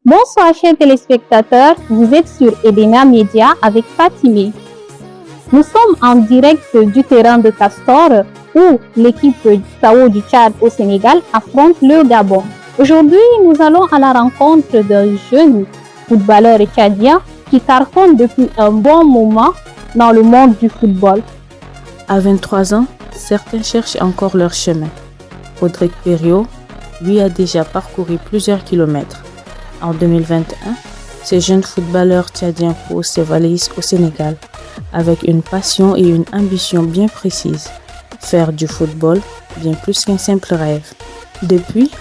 Bonsoir chers téléspectateurs, vous êtes sur Edena Media avec Fatimé. Nous sommes en direct du terrain de Castor où l'équipe Sao du Tchad au Sénégal affronte le Gabon. Aujourd'hui, nous allons à la rencontre d'un jeune footballeur tchadien qui cartonne depuis un bon moment dans le monde du football. À 23 ans, certains cherchent encore leur chemin. Rodrigue Perio, lui, a déjà parcouru plusieurs kilomètres. En 2021, ce jeune footballeur tchadien pose ses valises au Sénégal avec une passion et une ambition bien précises. Faire du football, bien plus qu'un simple rêve. Depuis,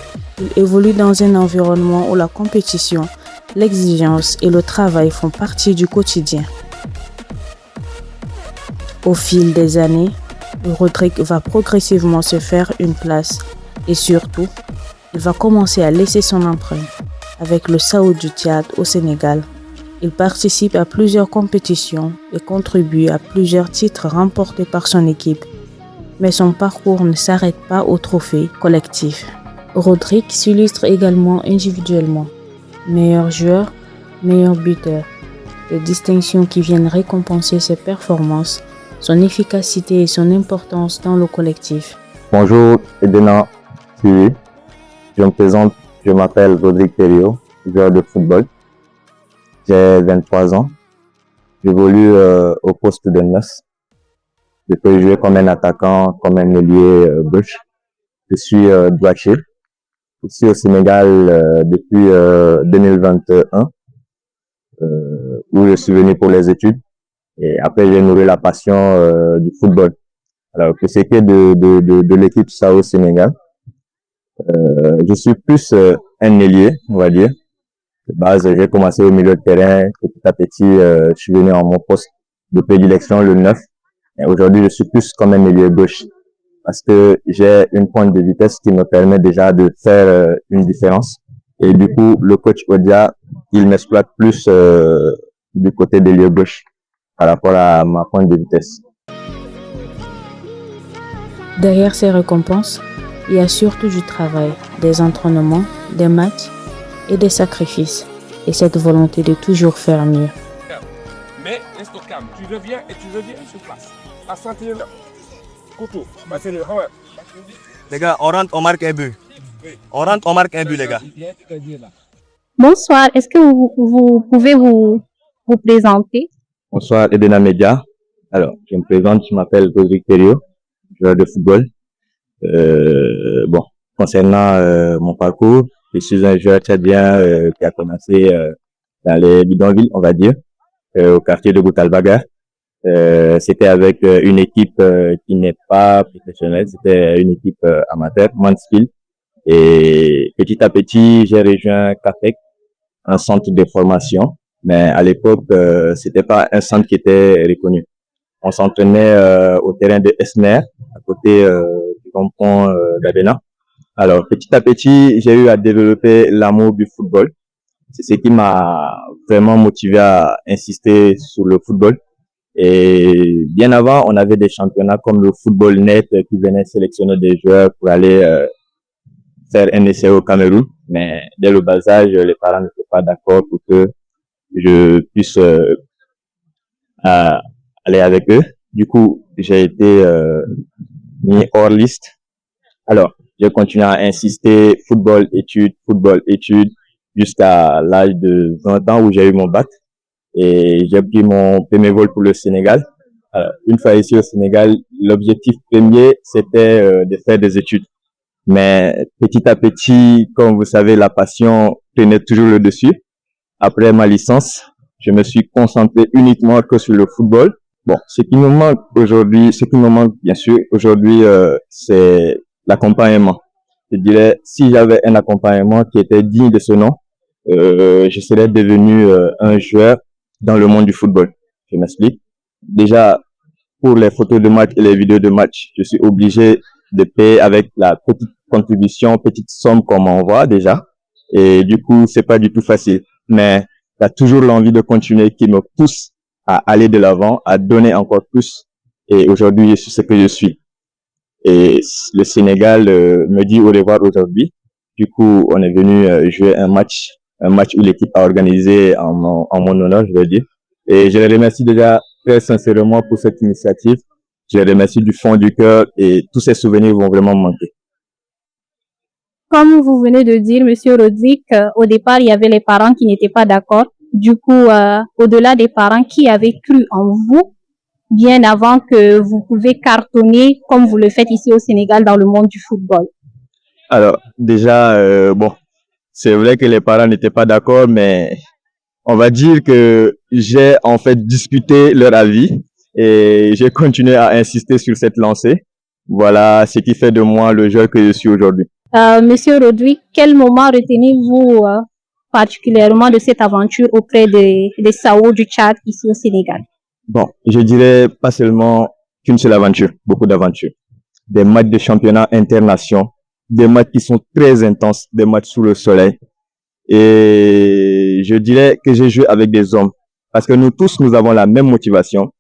il évolue dans un environnement où la compétition, l'exigence et le travail font partie du quotidien. Au fil des années, Rodrigue va progressivement se faire une place et surtout, il va commencer à laisser son empreinte. Avec le Sao du Tchad au Sénégal, il participe à plusieurs compétitions et contribue à plusieurs titres remportés par son équipe. Mais son parcours ne s'arrête pas au trophée collectif. Rodrigue s'illustre également individuellement. Meilleur joueur, meilleur buteur. Des distinctions qui viennent récompenser ses performances, son efficacité et son importance dans le collectif. Bonjour Edena, je me présente, je m'appelle Rodrigue Perio, joueur de football. J'ai 23 ans, j'évolue au poste de 9. Je peux jouer comme un attaquant, comme un ailier gauche. Je suis droitier. Je suis au Sénégal depuis 2021, où je suis venu pour les études. Et après, j'ai nourri la passion du football. Alors, que c'est que de l'équipe Sao Sénégal. Je suis plus un ailier, on va dire. De base, j'ai commencé au milieu de terrain. Petit à petit, je suis venu en mon poste de prédilection, le 9. Et aujourd'hui, je suis plus comme un ailier gauche. Parce que j'ai une pointe de vitesse qui me permet déjà de faire une différence. Et du coup, le coach Odia, il m'exploite plus du côté de l'ailier gauche par rapport à ma pointe de vitesse. Derrière ces récompenses, il y a surtout du travail, des entraînements, des matchs et des sacrifices. Et cette volonté de toujours faire mieux. Mais reste calme, tu reviens sur place. À sentir le couteau. Les gars, on rentre, on marque un but. On rentre, on marque un but, les gars. Bonsoir, est-ce que vous pouvez vous présenter? Bonsoir Edena Media. Alors, je me présente, je m'appelle Rodrigue Perio, joueur de football. Concernant mon parcours, je suis un joueur tchadien qui a commencé dans les bidonvilles, on va dire, au quartier de Goutalbaga. C'était avec une équipe qui n'est pas professionnelle, c'était une équipe amateur, Mansfield. Et petit à petit, j'ai rejoint CAFEC, un centre de formation. Mais à l'époque, c'était pas un centre qui était reconnu. On s'entraînait au terrain de Esner, à côté du rond-point d'Abena. Alors, petit à petit, j'ai eu à développer l'amour du football. C'est ce qui m'a vraiment motivé à insister sur le football. Et bien avant, on avait des championnats comme le Football Net qui venait sélectionner des joueurs pour aller faire un essai au Cameroun. Mais dès le bas âge, les parents n'étaient pas d'accord pour que je puisse aller avec eux. Du coup, j'ai été mis hors liste. Alors, j'ai continué à insister football, études, jusqu'à l'âge de 20 ans où j'ai eu mon bac. Et j'ai pris mon premier vol pour le Sénégal. Une fois ici au Sénégal, l'objectif premier, c'était de faire des études. Mais petit à petit, comme vous savez, la passion prenait toujours le dessus. Après ma licence, je me suis concentré uniquement que sur le football. Bon, ce qui me manque bien sûr aujourd'hui, c'est l'accompagnement. Je dirais, si j'avais un accompagnement qui était digne de ce nom, je serais devenu un joueur dans le monde du football. Je m'explique. Déjà, pour les photos de match et les vidéos de match, je suis obligé de payer avec la petite contribution, petite somme qu'on m'envoie déjà. Et du coup, c'est pas du tout facile. Mais il y a toujours l'envie de continuer qui me pousse à aller de l'avant, à donner encore plus. Et aujourd'hui, je suis ce que je suis. Et le Sénégal me dit au revoir aujourd'hui. Du coup, on est venu jouer un match un match où l'équipe a organisé en mon honneur, je veux dire. Et je les remercie déjà très sincèrement pour cette initiative. Je les remercie du fond du cœur et tous ces souvenirs vont vraiment me manquer. Comme vous venez de dire, Monsieur Rodrigue, au départ, il y avait les parents qui n'étaient pas d'accord. Du coup, au-delà des parents qui avaient cru en vous, bien avant que vous pouvez cartonner comme vous le faites ici au Sénégal dans le monde du football. Alors, déjà, bon, c'est vrai que les parents n'étaient pas d'accord, mais on va dire que j'ai en fait discuté leur avis et j'ai continué à insister sur cette lancée. Voilà ce qui fait de moi le joueur que je suis aujourd'hui. Monsieur Rodrigue, quel moment retenez-vous particulièrement de cette aventure auprès des Sao du Tchad ici au Sénégal? Bon, je dirais pas seulement qu'une seule aventure, beaucoup d'aventures. Des matchs de championnat internationaux, des matchs qui sont très intenses, des matchs sous le soleil. Et je dirais que j'ai joué avec des hommes parce que nous tous, nous avons la même motivation,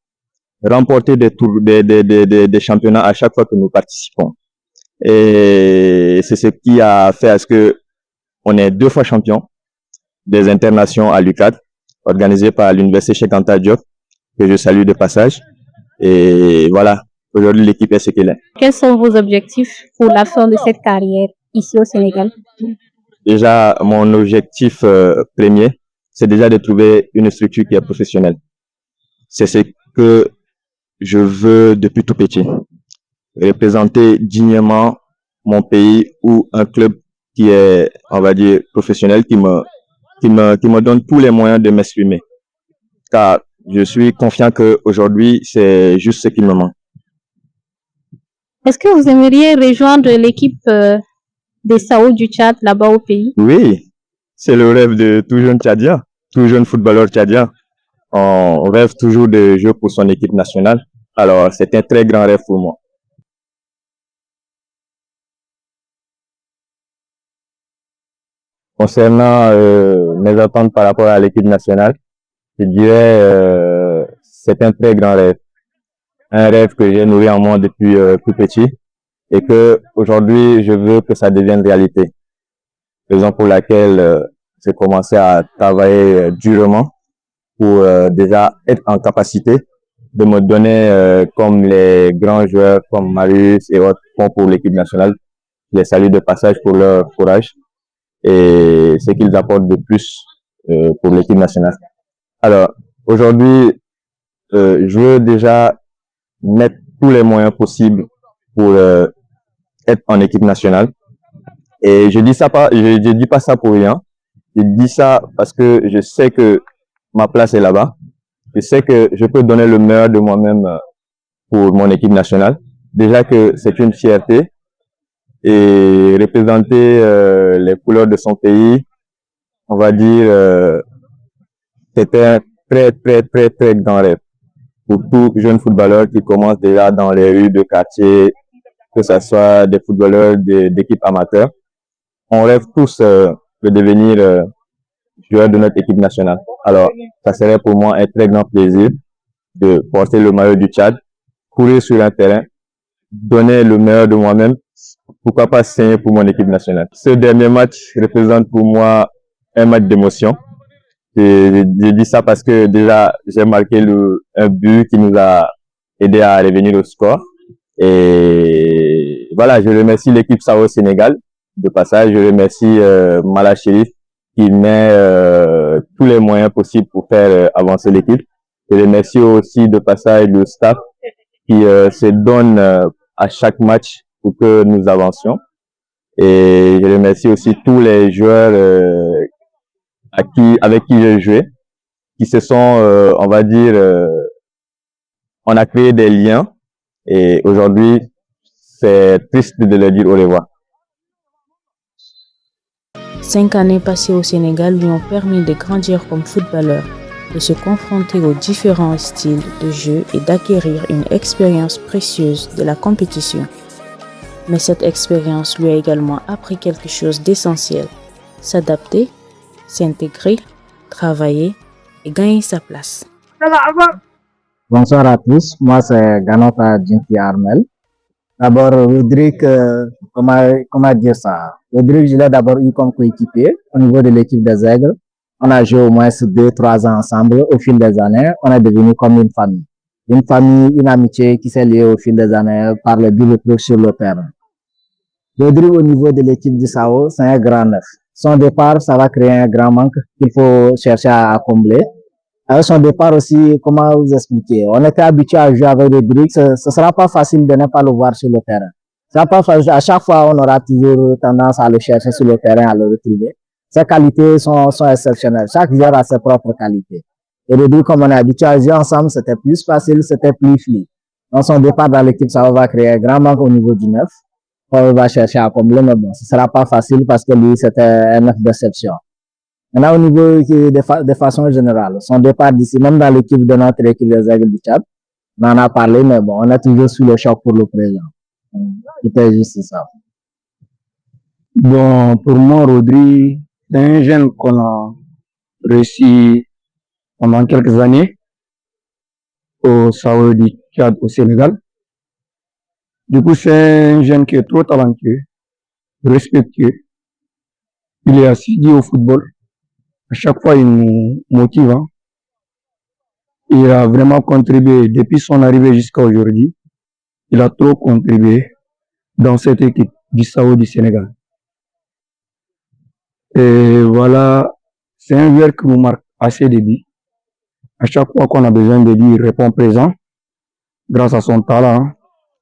remporter des championnats à chaque fois que nous participons. Et c'est ce qui a fait à ce que on est 2 fois champion des internationaux à l'UCAD, organisé par l'Université Cheikh Anta Diop, que je salue de passage. Et voilà, aujourd'hui l'équipe est ce qu'elle est. Quels sont vos objectifs pour la fin de cette carrière ici au Sénégal? Déjà, mon objectif premier, c'est déjà de trouver une structure qui est professionnelle. C'est ce que je veux depuis tout petit. Représenter dignement mon pays ou un club qui est, on va dire, professionnel, qui me donne tous les moyens de m'exprimer. Car je suis confiant qu'aujourd'hui, c'est juste ce qui me manque. Est-ce que vous aimeriez rejoindre l'équipe des Sao du Tchad là-bas au pays? Oui, c'est le rêve de tout jeune Tchadien, tout jeune footballeur tchadien. On rêve toujours de jouer pour son équipe nationale. Alors, c'est un très grand rêve pour moi. Concernant mes attentes par rapport à l'équipe nationale, je dirais c'est un très grand rêve. Un rêve que j'ai nourri en moi depuis tout petit et que aujourd'hui je veux que ça devienne réalité. Raison pour laquelle j'ai commencé à travailler durement pour déjà être en capacité de me donner comme les grands joueurs comme Marius et autres font pour l'équipe nationale. Je les salue de passage pour leur courage et ce qu'ils apportent de plus pour l'équipe nationale. Alors, aujourd'hui, je veux déjà mettre tous les moyens possibles pour être en équipe nationale. Et je dis pas ça pour rien. Je dis ça parce que je sais que ma place est là-bas. Je sais que je peux donner le meilleur de moi-même pour mon équipe nationale. Déjà que c'est une fierté et représenter les couleurs de son pays, on va dire, c'était un très grand rêve pour tout jeune footballeur qui commence déjà dans les rues de quartier, que ce soit des footballeurs d'équipes amateurs. On rêve tous de devenir joueur de notre équipe nationale. Alors, ça serait pour moi un très grand plaisir de porter le maillot du Tchad, courir sur un terrain, donner le meilleur de moi-même, pourquoi pas signer pour mon équipe nationale. Ce dernier match représente pour moi un match d'émotion. Je dis ça parce que déjà, j'ai marqué un but qui nous a aidé à revenir au score. Et voilà, je remercie l'équipe Sao Sénégal. De passage, je remercie Mala Chérif qui met tous les moyens possibles pour faire avancer l'équipe. Je remercie aussi de passage le staff qui se donne à chaque match pour que nous avancions. Et je remercie aussi tous les joueurs avec qui j'ai joué, qui se sont, on va dire, on a créé des liens. Et aujourd'hui, c'est triste de leur dire au revoir. 5 années passées au Sénégal lui ont permis de grandir comme footballeur, de se confronter aux différents styles de jeu et d'acquérir une expérience précieuse de la compétition. Mais cette expérience lui a également appris quelque chose d'essentiel: s'adapter, s'intégrer, travailler et gagner sa place. Bonsoir à tous, moi c'est Ganota Djinti Armel. D'abord, Rodrigue, comment dire ça? Rodrigue, je l'ai d'abord eu comme coéquipier au niveau de l'équipe des Aigles. On a joué au moins 2, 3 ans ensemble. Au fil des années, on est devenu comme une famille. Une famille, une amitié qui s'est liée au fil des années par le but sur le terrain. Rodrigue, au niveau de l'équipe du SAO, c'est un grand neuf. Son départ, ça va créer un grand manque qu'il faut chercher à combler. Avec son départ aussi, comment vous expliquer? On était habitué à jouer avec Rodrigue. Ce sera pas facile de ne pas le voir sur le terrain. Ce sera pas facile. À chaque fois, on aura toujours tendance à le chercher sur le terrain, à le retrouver. Ses qualités sont exceptionnelles. Chaque joueur a ses propres qualités. Et Rodrigue, comme on est habitué à jouer ensemble, c'était plus facile, c'était plus fluide. Donc, son départ dans l'équipe, ça va créer un grand manque au niveau du neuf. On va chercher à combler, mais bon, ce sera pas facile parce que lui, c'était un neuf d'exception. Maintenant, au niveau de façon générale, son départ d'ici, même dans l'équipe de notre équipe des Aigles du Tchad, on en a parlé, mais bon, on est toujours sous le choc pour le présent. C'était juste ça. Bon, pour moi, Rodri, c'est un jeune qu'on a réussi pendant quelques années au SAO du Tchad au Sénégal. Du coup, c'est un jeune qui est trop talentueux, respectueux. Il est assidu au football. À chaque fois, il nous motive. Hein. Il a vraiment contribué depuis son arrivée jusqu'à aujourd'hui. Il a trop contribué dans cette équipe du SAO du Sénégal. Et voilà, c'est un joueur qui nous marque assez de buts. À chaque fois qu'on a besoin de lui, il répond présent grâce à son talent.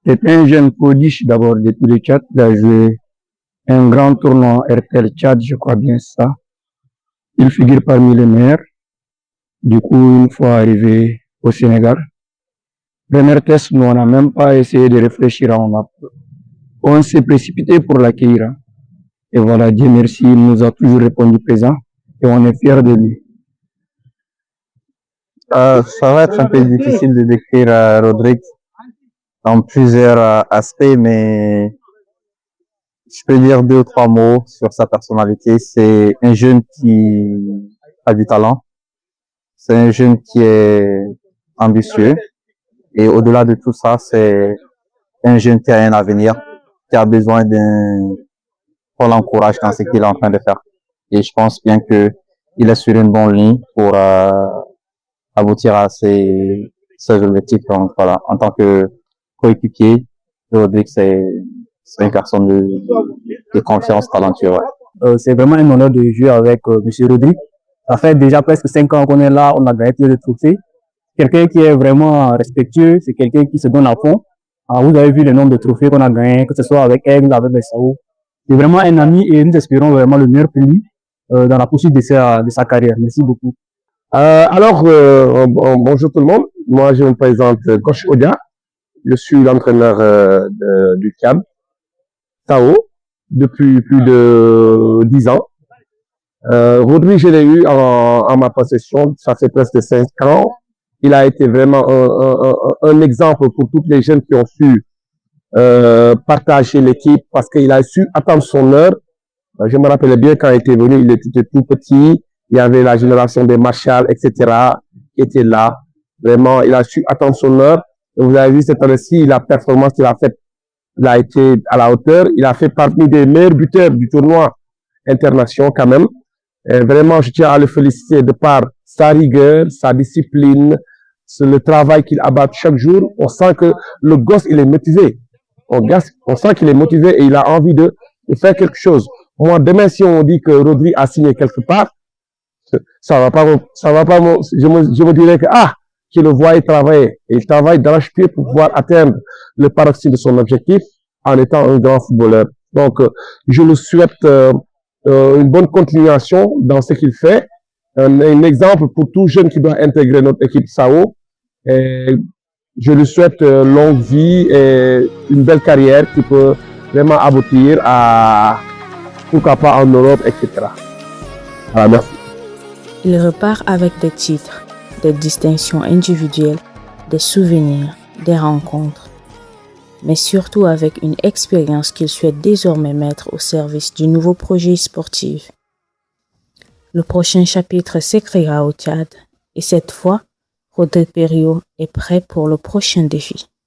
C'est un jeune prodige d'abord depuis le Tchad. Il a joué un grand tournoi RTL Tchad, je crois bien ça. Il figure parmi les meilleurs. Du coup, une fois arrivé au Sénégal, premier test, nous, on n'a même pas essayé de réfléchir. On s'est précipité pour l'accueillir. Et voilà, Dieu merci, il nous a toujours répondu présent et on est fiers de lui. Ça va être un peu difficile de décrire Rodrigue dans plusieurs aspects, mais je peux dire 2 ou 3 mots sur sa personnalité. C'est un jeune qui a du talent. C'est un jeune qui est ambitieux. Et au-delà de tout ça, c'est un jeune qui a un avenir, qui a besoin d'un fort encourage dans ce qu'il est en train de faire. Et je pense bien que il est sur une bonne ligne pour aboutir à ses objectifs. Donc voilà, en tant que coéquipier, Rodrigue, c'est une personne de confiance, talentueux. Ouais. C'est vraiment un honneur de jouer avec M. Rodrigue. Ça fait déjà presque 5 ans qu'on est là, on a gagné plus de trophées. Quelqu'un qui est vraiment respectueux, c'est quelqu'un qui se donne à fond. Alors, vous avez vu le nombre de trophées qu'on a gagnés, que ce soit avec Aigle, avec les SAO. C'est vraiment un ami et nous espérons vraiment le meilleur pour lui dans la poursuite de sa carrière. Merci beaucoup. Bonjour tout le monde. Moi, je me présente Gosh Odia. Je suis l'entraîneur du CAB SAO depuis plus de 10 ans. Rodrigue, je l'ai eu en ma possession, ça fait presque 5 ans. Il a été vraiment un exemple pour toutes les jeunes qui ont su partager l'équipe parce qu'il a su attendre son heure. Je me rappelle bien quand il était venu, il était tout petit. Il y avait la génération des Marshall, etc. qui était là. Vraiment, il a su attendre son heure. Et vous avez vu cette année-ci, la performance qu'il a faite, il a été à la hauteur. Il a fait parmi des meilleurs buteurs du tournoi international quand même. Et vraiment, je tiens à le féliciter de par sa rigueur, sa discipline, le travail qu'il abat chaque jour. On sent que le gosse, il est motivé. On sent qu'il est motivé et il a envie de faire quelque chose. Moi, demain, si on dit que Rodrigue a signé quelque part, ça va pas, je me dirais que, je le vois travailler. Et il travaille d'arrache-pied pour pouvoir atteindre le paroxysme de son objectif en étant un grand footballeur. Donc, je le souhaite une bonne continuation dans ce qu'il fait. Un exemple pour tout jeune qui doit intégrer notre équipe SAO. Et je lui souhaite longue vie et une belle carrière qui peut vraiment aboutir à, pourquoi pas en Europe, etc. Voilà, merci. Il repart avec des titres, des distinctions individuelles, des souvenirs, des rencontres, mais surtout avec une expérience qu'il souhaite désormais mettre au service du nouveau projet sportif. Le prochain chapitre s'écrira au Tchad et cette fois, Rodrigue Perriot est prêt pour le prochain défi.